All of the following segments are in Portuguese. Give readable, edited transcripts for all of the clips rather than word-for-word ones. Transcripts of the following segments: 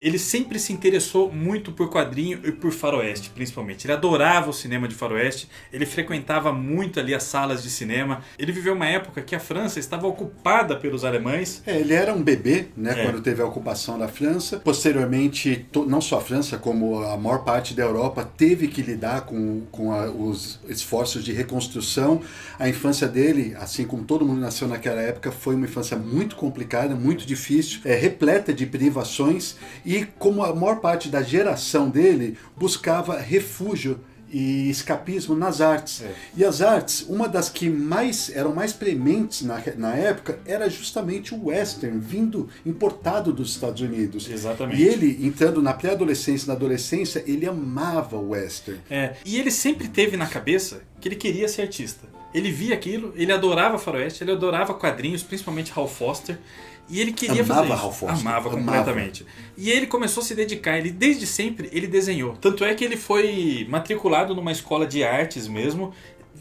Ele sempre se interessou muito por quadrinho e por faroeste, principalmente. Ele adorava o cinema de faroeste, ele frequentava muito ali as salas de cinema. Ele viveu uma época que a França estava ocupada pelos alemães. Ele era um bebê, né, quando teve a ocupação da França. Posteriormente, não só a França, como a maior parte da Europa, teve que lidar com os esforços de reconstrução. A infância dele, assim como todo mundo nasceu naquela época, foi uma infância muito complicada, muito difícil, repleta de privações. E como a maior parte da geração dele buscava refúgio e escapismo nas artes. E as artes, uma das que eram mais prementes na época, era justamente o western, importado dos Estados Unidos. Exatamente. E ele, entrando na pré-adolescência e na adolescência, ele amava o western. E ele sempre teve na cabeça que ele queria ser artista. Ele via aquilo, ele adorava faroeste, ele adorava quadrinhos, principalmente Hal Foster. E ele queria fazer isso. Hal Foster. Amava completamente. E ele começou a se dedicar. Desde sempre, ele desenhou. Tanto é que ele foi matriculado numa escola de artes mesmo.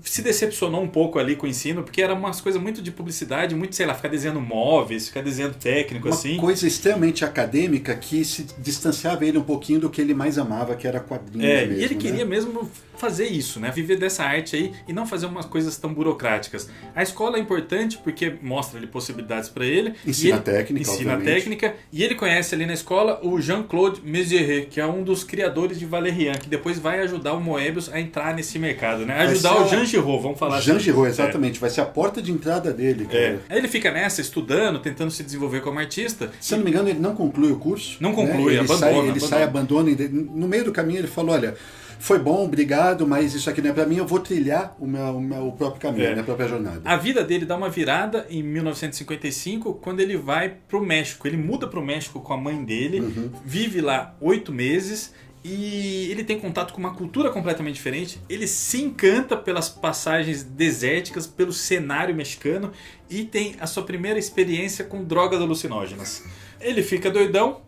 Se decepcionou um pouco ali com o ensino, porque era umas coisas muito de publicidade, muito, sei lá, ficar desenhando móveis, ficar desenhando técnico, assim. Uma coisa extremamente acadêmica que se distanciava ele um pouquinho do que ele mais amava, que era quadrinhos mesmo. E ele queria mesmo fazer isso, né? Viver dessa arte aí e não fazer umas coisas tão burocráticas. A escola é importante porque mostra ali possibilidades para ele. Ensina técnica, e ele conhece ali na escola o Jean-Claude Mézières, que é um dos criadores de Valerian, que depois vai ajudar o Moebius a entrar nesse mercado, né? Ajudar o Jean Giraud, vamos falar Jean Giraud, exatamente. Vai ser a porta de entrada dele, cara. Aí ele fica nessa, estudando, tentando se desenvolver como artista. Se eu não me engano, ele não conclui o curso. Não conclui, né? abandona. Sai, abandona. No meio do caminho ele falou, olha, foi bom, obrigado, mas isso aqui não é pra mim, eu vou trilhar o meu próprio caminho, a minha própria jornada. A vida dele dá uma virada em 1955, quando ele vai pro México. Ele muda pro México com a mãe dele, vive lá 8 meses... E ele tem contato com uma cultura completamente diferente. Ele se encanta pelas passagens desérticas, pelo cenário mexicano. E tem a sua primeira experiência com drogas alucinógenas. Ele fica doidão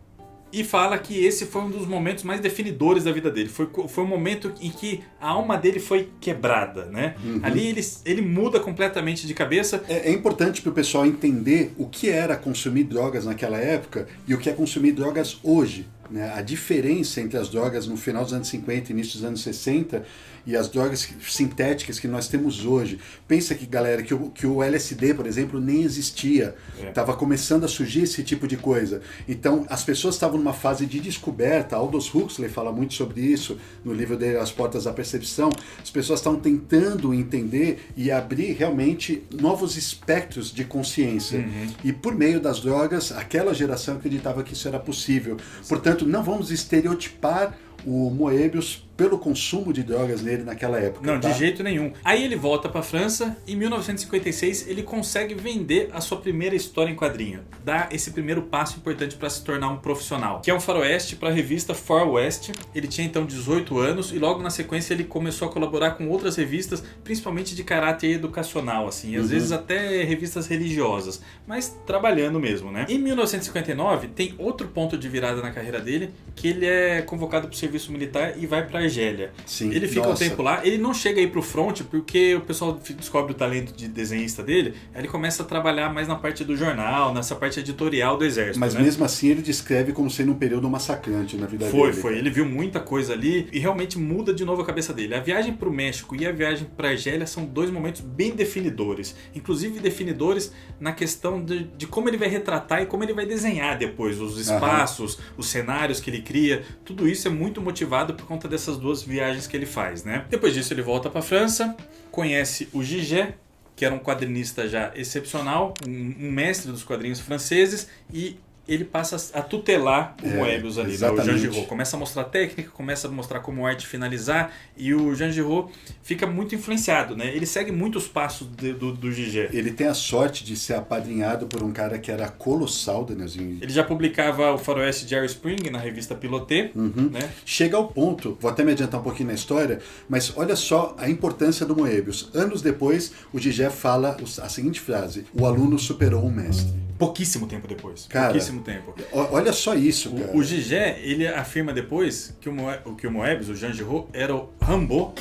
e fala que esse foi um dos momentos mais definidores da vida dele. Foi um momento em que a alma dele foi quebrada, né? Ali ele muda completamente de cabeça. É importante para o pessoal entender o que era consumir drogas naquela época e o que é consumir drogas hoje. Né? A diferença entre as drogas no final dos anos 50 e início dos anos 60 e as drogas sintéticas que nós temos hoje. Pensa que, galera, que o LSD, por exemplo, nem existia. Estava começando a surgir esse tipo de coisa. Então, as pessoas estavam numa fase de descoberta. Aldous Huxley fala muito sobre isso no livro dele, As Portas da Percepção. As pessoas estavam tentando entender e abrir realmente novos espectros de consciência. E por meio das drogas, aquela geração acreditava que isso era possível. Portanto, não vamos estereotipar o Moebius pelo consumo de drogas nele naquela época. Não, de jeito nenhum. Aí ele volta pra França e em 1956 ele consegue vender a sua primeira história em quadrinho. Dá esse primeiro passo importante para se tornar um profissional, que é um faroeste para a revista Far West. Ele tinha então 18 anos e logo na sequência ele começou a colaborar com outras revistas, principalmente de caráter educacional, assim, às vezes até revistas religiosas, mas trabalhando mesmo, né? Em 1959 tem outro ponto de virada na carreira dele, que ele é convocado para o serviço militar e vai para Argélia. Sim, ele fica um tempo lá, ele não chega aí pro front porque o pessoal descobre o talento de desenhista dele, aí ele começa a trabalhar mais na parte do jornal, nessa parte editorial do exército. Mas né? mesmo assim ele descreve como sendo um período massacrante na vida dele. Foi. Ele viu muita coisa ali e realmente muda de novo a cabeça dele. A viagem pro México e a viagem pra Argélia são dois momentos bem definidores. Inclusive definidores na questão de como ele vai retratar e como ele vai desenhar depois os espaços, os cenários que ele cria. Tudo isso é muito motivado por conta dessas duas viagens que ele faz, né? Depois disso ele volta para França, conhece o Gigé, que era um quadrinista já excepcional, um mestre dos quadrinhos franceses, e ele passa a tutelar o Moebius ali, né? O Jean Giraud. Começa a mostrar técnica, começa a mostrar como arte finalizar, e o Jean Giraud fica muito influenciado, né? Ele segue muitos passos do Gigé. Ele tem a sorte de ser apadrinhado por um cara que era colossal, Danielzinho. Ele já publicava o Faroeste de Jerry Spring na revista Piloté, né? Chega ao ponto, vou até me adiantar um pouquinho na história, mas olha só a importância do Moebius. Anos depois, o Gigé fala a seguinte frase: o aluno superou o mestre. Pouquíssimo tempo depois. Cara, pouquíssimo tempo. Olha só isso, cara. O Gigé, ele afirma depois que o Moebius, o Jean Giraud, era o Rimbaud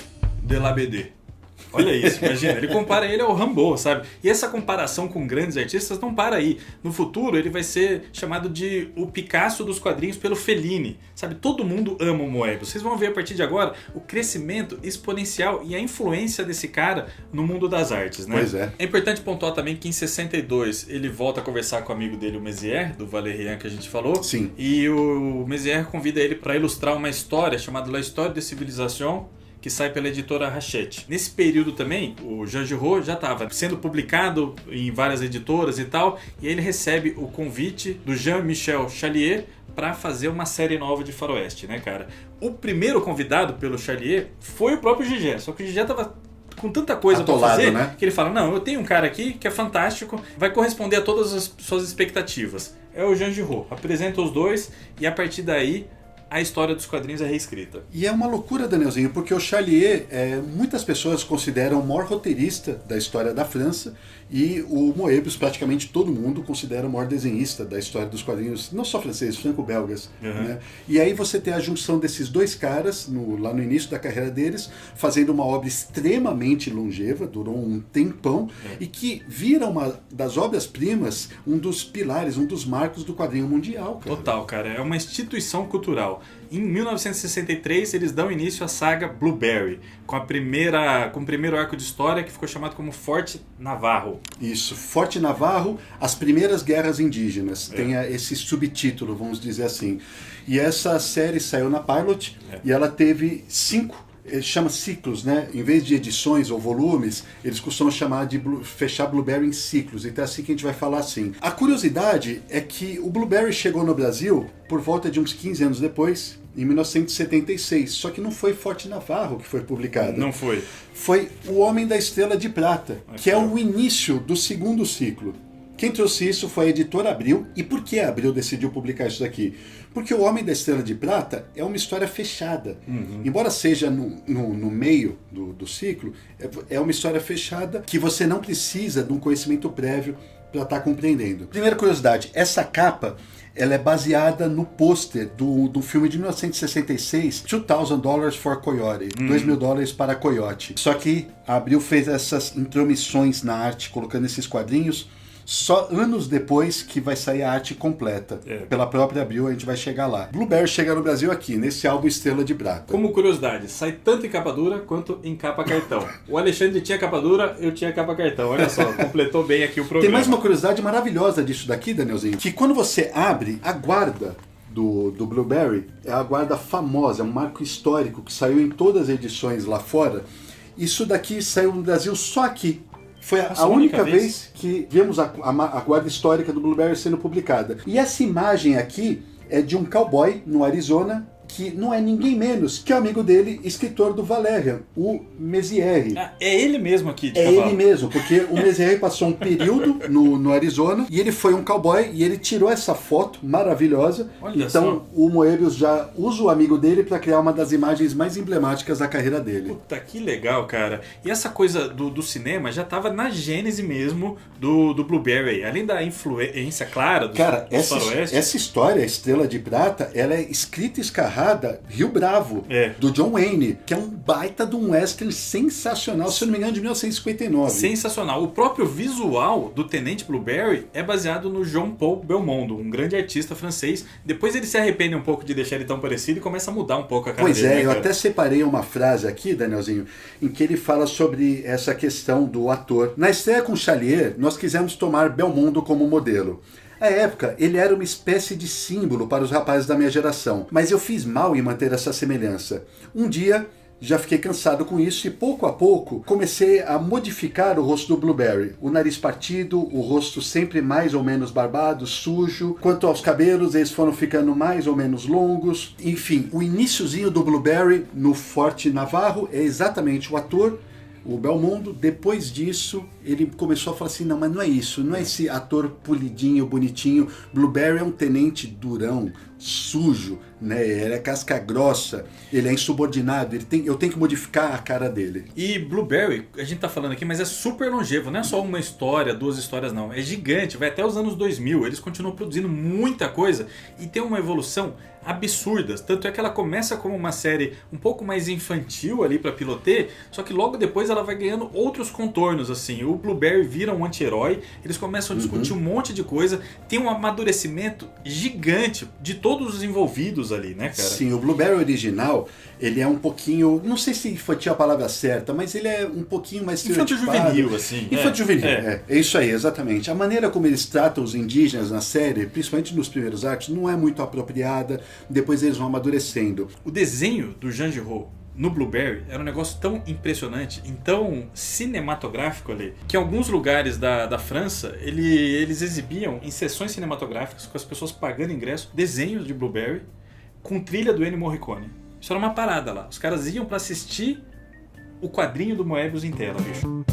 de la BD. Olha isso, imagina, ele compara ele ao Rambo, sabe? E essa comparação com grandes artistas não para aí. No futuro ele vai ser chamado de o Picasso dos quadrinhos pelo Fellini, sabe? Todo mundo ama o Moebius. Vocês vão ver a partir de agora o crescimento exponencial e a influência desse cara no mundo das artes, né? Pois é. É importante pontuar também que em 62 ele volta a conversar com o amigo dele, o Mézières, do Valérian que a gente falou. Sim. E o Mézières convida ele para ilustrar uma história chamada La Histoire de Civilisation, que sai pela editora Hachette. Nesse período também, o Jean Giraud já estava sendo publicado em várias editoras e tal, e aí ele recebe o convite do Jean-Michel Chalier para fazer uma série nova de faroeste, né, cara? O primeiro convidado pelo Chalier foi o próprio Gigé, só que o Gigé tava com tanta coisa para fazer, né? Que ele fala, não, eu tenho um cara aqui que é fantástico, vai corresponder a todas as suas expectativas. É o Jean Giraud. Apresenta os dois e a partir daí a história dos quadrinhos é reescrita. E é uma loucura, Danielzinho, porque o Chalier, muitas pessoas consideram o maior roteirista da história da França e o Moebius, praticamente todo mundo, considera o maior desenhista da história dos quadrinhos, não só franceses, franco-belgas. Né? E aí você tem a junção desses dois caras, lá no início da carreira deles, fazendo uma obra extremamente longeva, durou um tempão, e que vira uma das obras-primas, um dos pilares, um dos marcos do quadrinho mundial. Cara. Total, cara. É uma instituição cultural. Em 1963, eles dão início à saga Blueberry, com o primeiro arco de história que ficou chamado como Forte Navarro. Isso, Forte Navarro, as primeiras guerras indígenas. Tem esse subtítulo, vamos dizer assim. E essa série saiu na Pilot e ela teve 5 chama ciclos, né? Em vez de edições ou volumes, eles costumam chamar de fechar Blueberry em ciclos. Então é assim que a gente vai falar assim. A curiosidade é que o Blueberry chegou no Brasil por volta de uns 15 anos depois, em 1976. Só que não foi Forte Navarro que foi publicado. Não foi. Foi O Homem da Estrela de Prata, que é o início do segundo ciclo. Quem trouxe isso foi a editora Abril. E por que a Abril decidiu publicar isso daqui? Porque O Homem da Estrela de Prata é uma história fechada. Embora seja no meio do ciclo, é uma história fechada que você não precisa de um conhecimento prévio para estar compreendendo. Primeira curiosidade, essa capa ela é baseada no pôster do filme de 1966, $2,000 for Coyote, $2.000 para Coyote. Só que a Abril fez essas intromissões na arte, colocando esses quadrinhos, só anos depois que vai sair a arte completa. Pela própria Abril, a gente vai chegar lá. Blueberry chega no Brasil aqui, nesse álbum Estrela de Prata. Como curiosidade, sai tanto em capa dura quanto em capa cartão. O Alexandre tinha capa dura, eu tinha capa cartão. Olha só, completou bem aqui o programa. Tem mais uma curiosidade maravilhosa disso daqui, Danielzinho, que quando você abre a guarda do Blueberry, é a guarda famosa, é um marco histórico que saiu em todas as edições lá fora. Isso daqui saiu no Brasil só aqui. Foi a única vez que vimos a guarda histórica do Blueberry sendo publicada. E essa imagem aqui é de um cowboy no Arizona, que não é ninguém menos que o amigo dele, escritor do Valérian, o Mézières. É ele mesmo aqui, de É cavalo. ele mesmo, porque o Mézières passou um período no Arizona e ele foi um cowboy e ele tirou essa foto maravilhosa. Olha então só. o Moebius já usa o amigo dele para criar uma das imagens mais emblemáticas da carreira dele. Puta, que legal, cara. E essa coisa do cinema já tava na gênese mesmo do Blueberry. Além da influência clara dos faroeste. Essa história, Estrela de Prata, ela é escrita e escarrada Rio Bravo, do John Wayne, que é um baita de um western sensacional, se eu não me engano, de 1959. Sensacional. O próprio visual do Tenente Blueberry é baseado no Jean-Paul Belmondo, um grande artista francês. Depois ele se arrepende um pouco de deixar ele tão parecido e começa a mudar um pouco a cara dele. Pois é, né, eu cara? até separei uma frase aqui, Danielzinho, em que ele fala sobre essa questão do ator. Na estreia com Chalier, nós quisemos tomar Belmondo como modelo. À época, ele era uma espécie de símbolo para os rapazes da minha geração, mas eu fiz mal em manter essa semelhança. Um dia, já fiquei cansado com isso e pouco a pouco comecei a modificar o rosto do Blueberry. O nariz partido, o rosto sempre mais ou menos barbado, sujo. Quanto aos cabelos, eles foram ficando mais ou menos longos. Enfim, o iniciozinho do Blueberry no Forte Navarro é exatamente o ator, o Belmondo. Depois disso, ele começou a falar assim, não, mas não é isso, não é esse ator polidinho, bonitinho. Blueberry é um tenente durão, sujo, né? Ele é casca grossa, ele é insubordinado, eu tenho que modificar a cara dele. E Blueberry, a gente tá falando aqui, mas é super longevo, não é só uma história, 2 histórias não, é gigante, vai até os anos 2000, eles continuam produzindo muita coisa e tem uma evolução absurdas. Tanto é que ela começa como uma série um pouco mais infantil ali pra Piloter, só que logo depois ela vai ganhando outros contornos, assim. O Blueberry vira um anti-herói, eles começam a discutir um monte de coisa, tem um amadurecimento gigante de todos os envolvidos ali, né, cara? Sim, o Blueberry original, ele é um pouquinho, não sei se infantil é a palavra certa, mas ele é um pouquinho mais infanto-juvenil, assim. Infanto-juvenil, é isso aí, exatamente. A maneira como eles tratam os indígenas na série, principalmente nos primeiros arcos, não é muito apropriada, depois eles vão amadurecendo. O desenho do Jean Giraud no Blueberry era um negócio tão impressionante, tão cinematográfico ali, que em alguns lugares da França eles exibiam em sessões cinematográficas, com as pessoas pagando ingresso, desenhos de Blueberry com trilha do Ennio Morricone. Isso era uma parada lá. Os caras iam pra assistir o quadrinho do Moebius em tela, bicho.